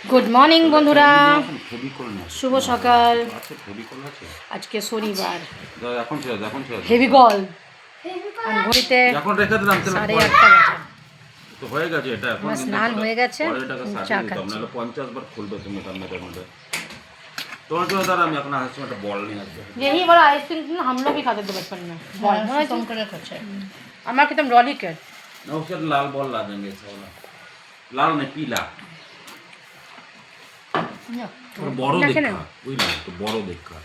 Good morning বন্ধুরা, শুভ সকাল। আজকে শনিবার, হেভি কল ঘড়িতে 8:30 বাজে। তো হয়ে গেছে এটা, এখন স্নান হয়ে গেছে, চা খাচ্ছি। 50 বার খুলবে তুমি তার মধ্যে তোমার জন্য দাঁড়া, আমি এখন আসছি একটা বল নিয়ে আসবো। यही वाला आइसक्रीम हम लोग भी खाते थे बचपन में। बॉल तुम करे कुछ हमारा कितने रॉली के ना, उसके लाल बॉल ला देंगे, ऐसा वाला लाल नहीं पीला, और बड़ो देखा बुझला तो बड़ो देखा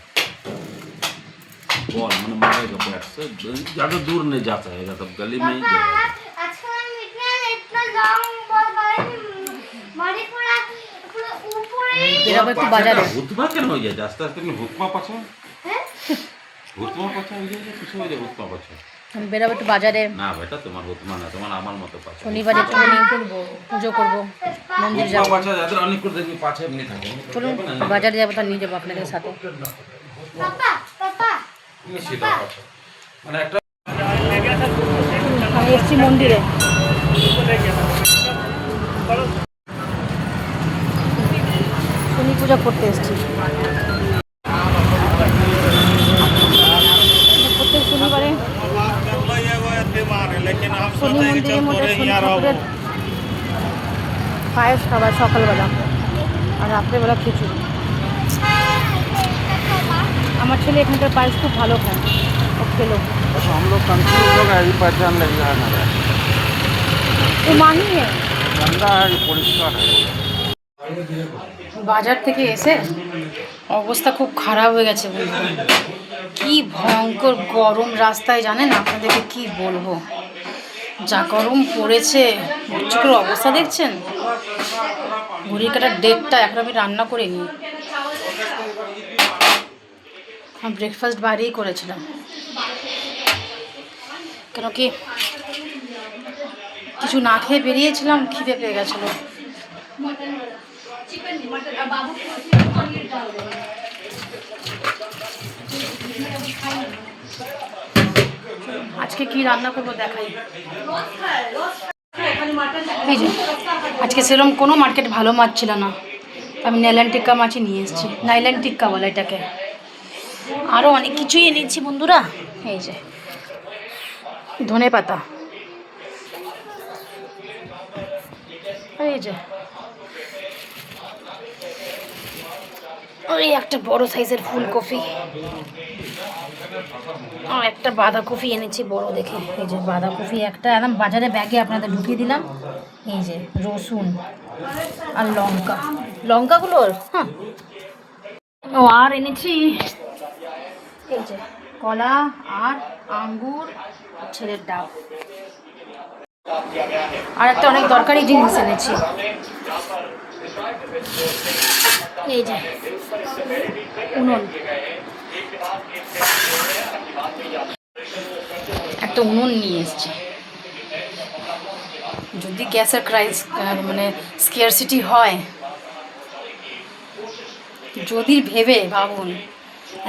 बॉल मैंने मारेगा बैट से, ज़्यादा दूर नहीं जाता है, तब गली में ही जाएगा। হুতমা কেন হয়ে যায় আস্তে আস্তে, তুমি হুতমা পাচ্ছ, হুতমা পাচ্ছ হয়ে যায়, কিছু হয়ে যায় হুতমা পাচ্ছ। আমি বেরাবো একটু বাজারে। না বেটা, তোমার হুতমা না, তোমার আমার মতো পাচ্ছ। শনিবারে একটুখানি পুজো করবো, মন্দির যাবো। পাচ্ছ যাদের অনেক করে দেখবি পাছে এমনি থাকে। চলুন বাজারে যাবো, তার নিয়ে যাবো আপনাদের সাথে। মানে একটা আমি এসছি মন্দিরে। শনি পূজা করতে এসছি। প্রত্যেক শনিবারে শনি মন্দিরের মধ্যে শনি ঠাকুরের পায়েস খাবার সকালবেলা, আর রাত্রেবেলা খিচুড়ি। আমার ছেলে এখানকার পায়েস খুব ভালো খায়, ও খেলো। हम लोग कंफ्यूज हो गए, पहचान लग रहा है ও মানি गंदा है परिष्कार है। বাজার থেকে এসে অবস্থা খুব খারাপ হয়ে গেছে বন্ধুরা। কি ভয়ঙ্কর গরম রাস্তায়, জানেন আপনাদেরকে কি বলবো, যা গরম পড়েছে। চোখের অবস্থা দেখছেন, ঘড়ির কাটার ডেটটা, এখন আমি রান্না করিনি। আমি ব্রেকফাস্ট বাইরেই করেছিলাম, কেন কি কিছু না খেয়ে বেরিয়েছিলাম, খিদে পেয়ে গেছিলো। আজকে কি রান্না করবো দেখাই। এই যে আজকে সেরকম কোনো মার্কেট ভালো মাছ ছিল না, আমি নাইলান টিক্কা মাছই নিয়ে এসেছি। নাইলান টিক্কা বলে এটাকে। আরও অনেক কিছুই এনেছি বন্ধুরা। এই যে ধনে পাতা, এই যে ওই একটা বড় সাইজের ফুলকপি, আর একটা বাঁধাকপি এনেছি বড় দেখে। এই যে বাঁধাকপি একটা একদম বাজারে ব্যাগে আপনাদের ঢুকিয়ে দিলাম। এই যে রসুন আর লঙ্কা, লঙ্কাগুলোর হ্যাঁ। ও আর এনেছি এই যে কলা আর আঙ্গুর, ছেলের ডাব, আর একটা অনেক দরকারি জিনিস এনেছি। এই যে উনুন, একটা উনুন নিয়ে এসেছি। যদি গ্যাসের মানে স্কেয়ারসিটি হয়, যদি ভেবে ভাবুন,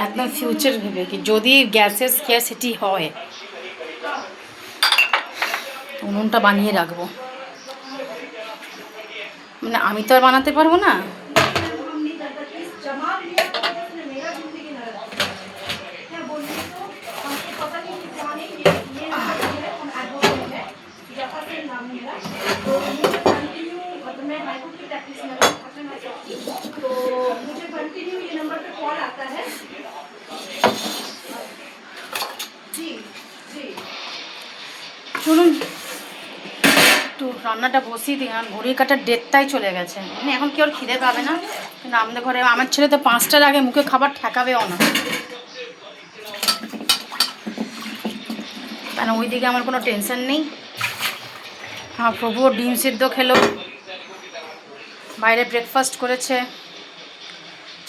একদম ফিউচার ভেবে কি যদি গ্যাসের স্কেয়ারসিটি হয়, উনুনটা বানিয়ে রাখবো। মানে আমি তো আর বানাতে পারবো না, চলুন একটু রান্নাটা বসিয়ে দিই। আর ঘড়ির কাটার ডেটটাই চলে গেছে, মানে এখন কেউ খিদে পাবে না। কিন্তু আমাদের ঘরে আমার ছেলে তো 5টার আগে মুখে খাবার ঠেকাবেও না, কারণ ওই দিকে আমার কোনো টেনশন নেই। হ্যাঁ, প্রভুও ডিম সিদ্ধ খেলো, বাইরে ব্রেকফাস্ট করেছে,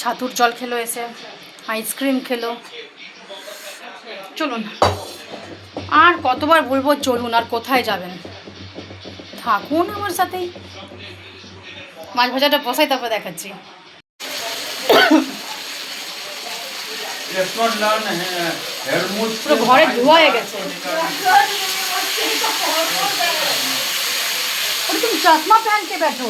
ছাতুর জল খেলো, এসে আইসক্রিম খেলো। চলুন, আর কতবার বলবো চলুন, আর কোথায় যাবেন, থাকুন আমার সাথেই। মাছ ভাজাটা বসাই, তারপর দেখাচ্ছি। পুরো ঘরে ধোয়া হয়ে গেছে। तुम चश्मा पहन के बैठो।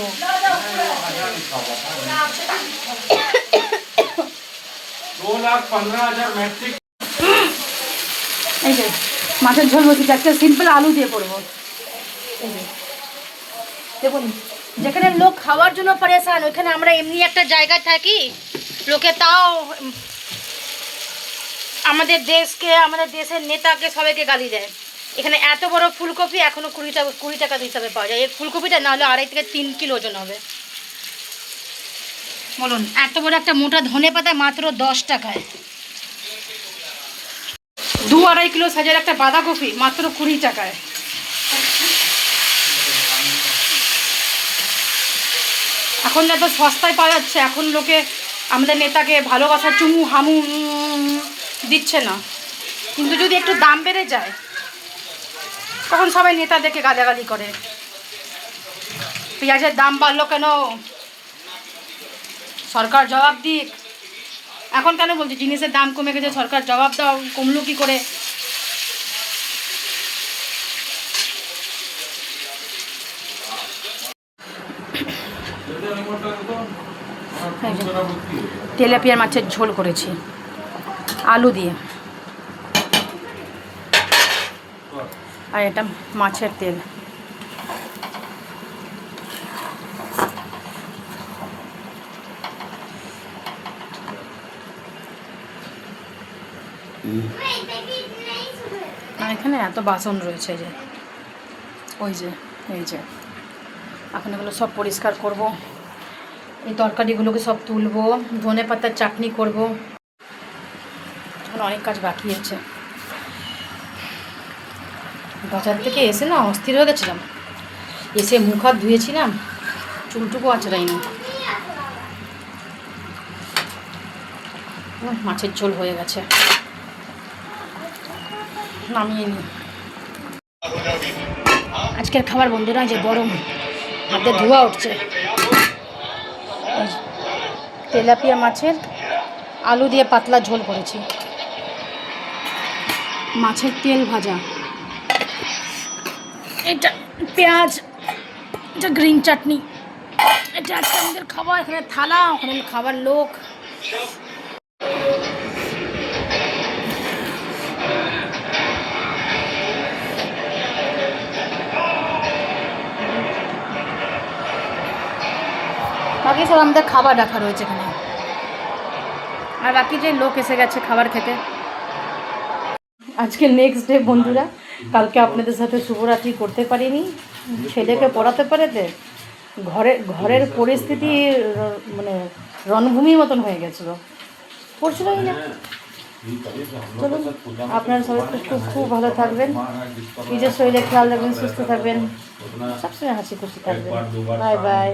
এই যে মাছের ঝোল বসিয়ে একটা সিম্পল আলু দিয়ে করবো। এই যে দেখুন, যেখানে লোক খাওয়ার জন্য পরেশান, ওইখানে আমরা এমনি একটা জায়গায় থাকি, লোকে তাও আমাদের দেশকে, আমাদের দেশের নেতাকে সবাইকে গালি দেয়। এখানে এত বড় ফুলকপি এখনো 20 টাকা হিসাবে পাওয়া যায়। এই ফুলকপিটা না হলে 2.5 থেকে 3 কিলো ওজন হবে। বলুন, এত বড় একটা মোটা ধনে পাতা মাত্র 10 টাকায়। 2-2.5 কিলো সাইজের একটা বাঁধাকপি মাত্র 20 টাকায়। এখন যত সস্তায় পাওয়া যাচ্ছে, এখন লোকে আমাদের নেতাকে ভালোবাসার চুমু হামু দিচ্ছে না। কিন্তু যদি একটু দাম বেড়ে যায় তখন সবাই নেতাদেরকে গালাগালি করে। পেঁয়াজের দাম বাড়লো কেন, সরকার জবাব দিক। এখন কেন বলছি জিনিসের দাম কমে গেছে, সরকার জবাব দাও, কমলো কি করে? তেলাপিয়া মাছের ঝোল করেছি আলু দিয়ে, আর এটা মাছের তেল। আর এখানে এত বাসন রয়েছে যে, ওই যে এই যে, এখন এগুলো সব পরিষ্কার করব। এই তরকারিগুলোকে সব তুলবো, ধনে পাতার চাটনি করব। এখন অনেক কাজ বাকি আছে। বাজার থেকে এসে না অস্থির হয়ে গেছিলাম, এসে মুখ হাত ধুয়েছিলাম, চুলটুকু আঁচড়াইনি। মাছের ঝোল হয়ে গেছে, নামিয়ে নি। আজকের খাবার বন্ধুরা, যে গরম হাতে ধোয়া উঠছে। তেলাপিয়া মাছের আলু দিয়ে পাতলা ঝোল করেছি, মাছের তেল ভাজা, এটা পেঁয়াজ, এটা গ্রিন চাটনি। এটা আজকে আমাদের খাবার, এখানে থালা, ওখানে খাবার লোক। বাকি সব আমাদের খাবার রাখা রয়েছে এখানে, আর বাকি যে লোক এসে গেছে খাবার খেতে। আজকে নেক্সট ডে বন্ধুরা, কালকে আপনাদের সাথে শুভরাত্রি করতে পারিনি, ছেলেকে পড়াতে পারেতে ঘরের পরিস্থিতি মানে রণভূমির মতন হয়ে গেছিলো, পড়ছিলই না। চলুন, আপনারা সবাই খুব খুব ভালো থাকবেন, নিজের শরীরে খেয়াল রাখবেন, সুস্থ থাকবেন, সবসময় হাসি খুশি থাকবেন। Bye bye.